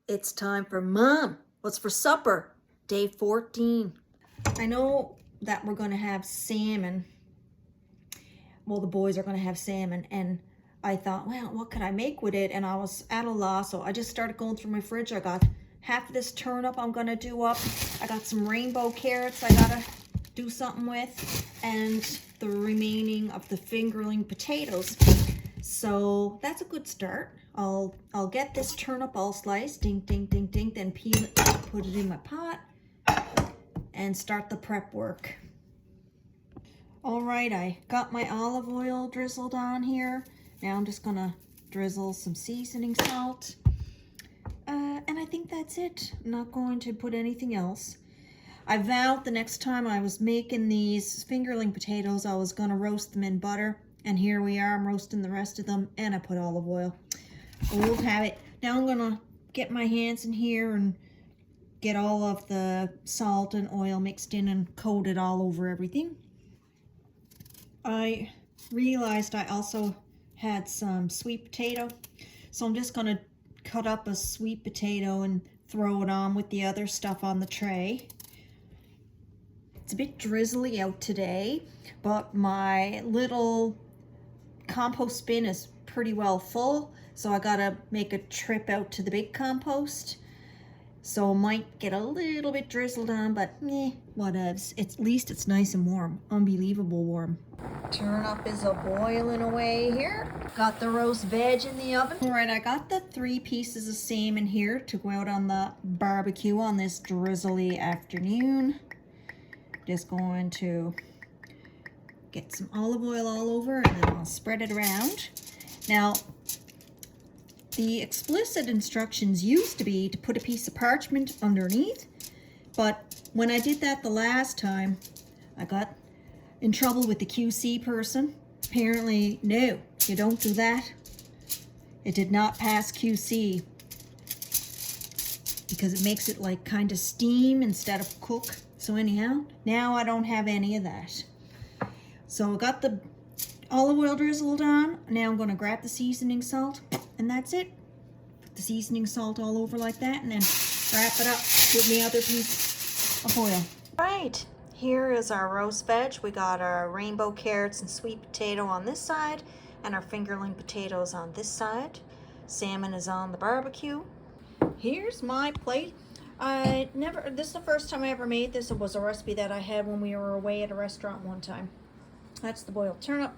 It's time for Mom. What's for supper? Day 14. I know that we're going to have salmon. Well, the boys are going to have salmon, and I thought, well, what could I make with it? And I was at a loss, so I just started going through my fridge. I got half of this turnip I'm going to do up. I got some rainbow carrots I got to do something with, and the remaining of the fingerling potatoes. So that's a good start. I'll get this turnip all sliced, ding, ding, ding, ding, then peel it, put it in my pot, and start the prep work. All right, I got my olive oil drizzled on here. Now I'm just gonna drizzle some seasoning salt. And I think that's it. I'm not going to put anything else. I vowed the next time I was making these fingerling potatoes, I was gonna roast them in butter. And here we are, I'm roasting the rest of them, and I put olive oil. We'll have it. Now I'm gonna get my hands in here and get all of the salt and oil mixed in and coat it all over everything. I realized I also had some sweet potato, so I'm just gonna cut up a sweet potato and throw it on with the other stuff on the tray. It's a bit drizzly out today, but my little compost bin is pretty well full, so I gotta make a trip out to the big compost. So might get a little bit drizzled on, but whatevs. At least it's nice and warm. Unbelievable warm. Turnip is a boiling away here. Got the roast veg in the oven. All right, I got the 3 pieces of salmon here to go out on the barbecue on this drizzly afternoon. Just going to get some olive oil all over, and then I'll spread it around. Now, the explicit instructions used to be to put a piece of parchment underneath, but when I did that the last time, I got in trouble with the QC person. Apparently, no, you don't do that. It did not pass QC because it makes it like kind of steam instead of cook. So anyhow, now I don't have any of that. So I got the olive oil drizzled on. Now I'm going to grab the seasoning salt, and that's it. Put the seasoning salt all over like that, and then wrap it up with the other piece of oil. Right, here is our roast veg. We got our rainbow carrots and sweet potato on this side, and our fingerling potatoes on this side. Salmon is on the barbecue. Here's my plate. This is the first time I ever made this. It was a recipe that I had when we were away at a restaurant one time. That's the boiled turnip.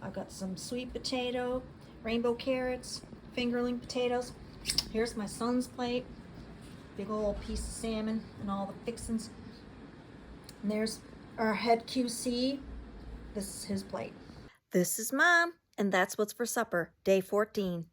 I've got some sweet potato, rainbow carrots, fingerling potatoes. Here's my son's plate. Big old piece of salmon and all the fixings. And there's our head QC. This is his plate. This is Mom, and that's what's for supper, day 14.